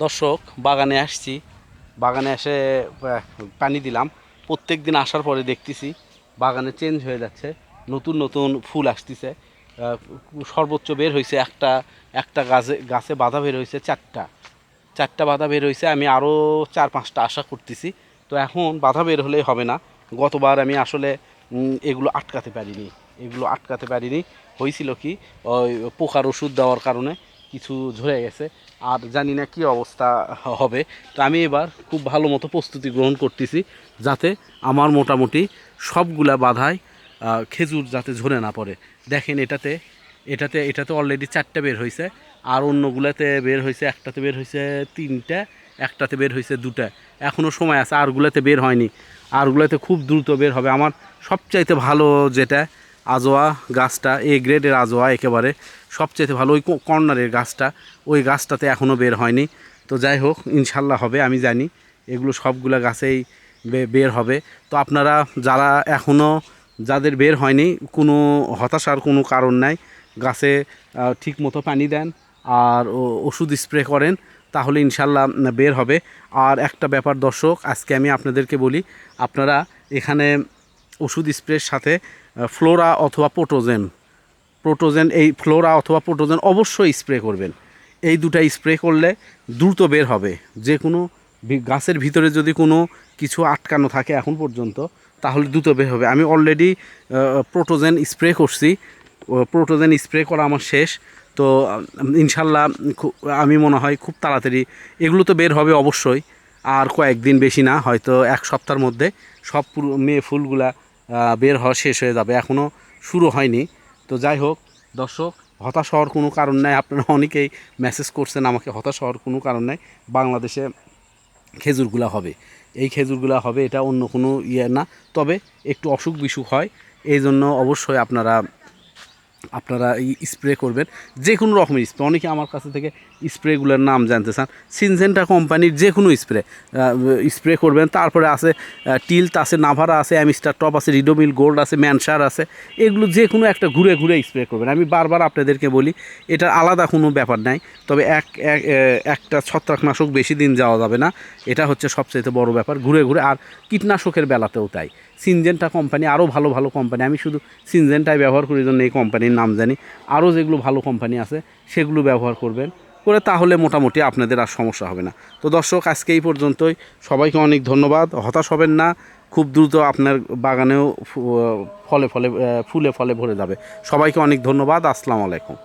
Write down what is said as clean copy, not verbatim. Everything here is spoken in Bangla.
দর্শক, বাগানে আসছি। বাগানে এসে পানি দিলাম। প্রত্যেক দিন আসার পরে দেখতেছি বাগানে চেঞ্জ হয়ে যাচ্ছে, নতুন নতুন ফুল আসতেছে। সর্বোচ্চ বের হয়েছে একটা একটা গাছে গাছে বাধা বের হয়েছে চারটা বাধা বের হয়েছে। আমি আরও 4-5টা আশা করতেছি। তো এখন বাধা বের হলেই হবে না। গতবার আমি আসলে এগুলো আটকাতে পারিনি। হয়েছিল কি, ওই পোকার ওষুধ দেওয়ার কারণে কিছু ঝরে গেছে। আর জানি না কি অবস্থা হবে। তো আমি এবার খুব ভালো মতো প্রস্তুতি গ্রহণ করতেছি, যাতে আমার মোটামুটি সবগুলা বাধায় খেজুর যাতে ঝরে না পড়ে। দেখেন, এটাতে অলরেডি 4টা বের হয়েছে। আর অন্যগুলাতে বের হয়েছে, একটাতে বের হয়েছে 3টা, একটাতে বের হয়েছে 2টা। এখনও সময় আছে, আরগুলাতে বের হয়নি। আরগুলাতে খুব দ্রুত বের হবে। আমার সবচাইতে ভালো যেটা আজোয়া গাছটা, এ গ্রেডের আজোয়া, একেবারে সবচাইতে ভালো ওই কর্নারের গাছটা, ওই গাছটাতে এখনও বের হয়নি। তো যাই হোক, ইনশাল্লাহ হবে, আমি জানি এগুলো সবগুলো গাছেই বের হবে। তো আপনারা যারা এখনও যাদের বের হয়নি, কোনো হতাশার কোনো কারণ নাই। গাছে ঠিক মতো পানি দেন আর ওষুধ স্প্রে করেন, তাহলে ইনশাল্লাহ বের হবে। আর একটা ব্যাপার দর্শক, আজকে আমি আপনাদেরকে বলি, আপনারা এখানে ওষুধ স্প্রের সাথে ফ্লোরা অথবা প্রোটোজেন এই ফ্লোরা অথবা প্রোটোজেন অবশ্যই স্প্রে করবেন। এই দুটা স্প্রে করলে দ্রুত বের হবে। যে কোনো গাছের ভিতরে যদি কোনো কিছু আটকানো থাকে এখন পর্যন্ত, তাহলে দ্রুত বের হবে। আমি অলরেডি প্রোটোজেন স্প্রে করছি, প্রোটোজেন স্প্রে করা আমার শেষ। তো ইনশাল্লাহ আমি মনে হয় খুব তাড়াতাড়ি এগুলো তো বের হবে অবশ্যই। আর কয়েকদিন, বেশি না, হয়তো 1 সপ্তাহের মধ্যে সব মেয়ে ফুলগুলা বের হওয়া শেষ হয়ে যাবে। এখনও শুরু হয়নি। তো যাই হোক দর্শক, হতাশ হওয়ার কোনো কারণ নাই। আপনারা অনেকেই মেসেজ করছেন আমাকে, হতাশ হওয়ার কোনো কারণ নাই। বাংলাদেশে খেজুরগুলা হবে, এই খেজুরগুলা হবে, এটা অন্য কোনো ইয়ে না। তবে একটু অসুখ বিসুখ হয়, এই জন্য অবশ্যই আপনারা স্প্রে করবেন, যে কোনো রকমের স্প্রে। অনেকে আমার কাছে থেকে স্প্রেগুলোর নাম জানতে চান। সিনজেন্টা কোম্পানির যে কোনো স্প্রে করবেন। তারপরে আছে টিলথ আছে, নাভারা আছে, অ্যামিস্টার টপ আছে, রিডোমিল গোল্ড আছে, ম্যানসার আছে। এগুলো যে কোনো একটা ঘুরে ঘুরে স্প্রে করবেন। আমি বারবার আপনাদেরকে বলি, এটা আলাদা কোনো ব্যাপার নাই। তবে একটা ছত্রাকনাশক বেশি দিন যাওয়া যাবে না, এটা হচ্ছে সবচেয়ে বড় ব্যাপার। ঘুরে ঘুরে, আর কীটনাশকের বেলাতেও তাই। সিনজেন্টা কোম্পানি, আরও ভালো ভালো কোম্পানি, আমি শুধু সিনজেন্টাই ব্যবহার করি জন্য এই কোম্পানির নাম জানি। আরও যেগুলো ভালো কোম্পানি আছে সেগুলো ব্যবহার করবেন, তাহলে মোটামুটি আপনাদের আর সমস্যা হবে না। তো দর্শক, আজকে এই পর্যন্তই। সবাইকে অনেক ধন্যবাদ। হতাশ হবেন না, খুব দ্রুত আপনার বাগানেও ফুলে ফলে ভরে যাবে। সবাইকে অনেক ধন্যবাদ। আসসালামু আলাইকুম।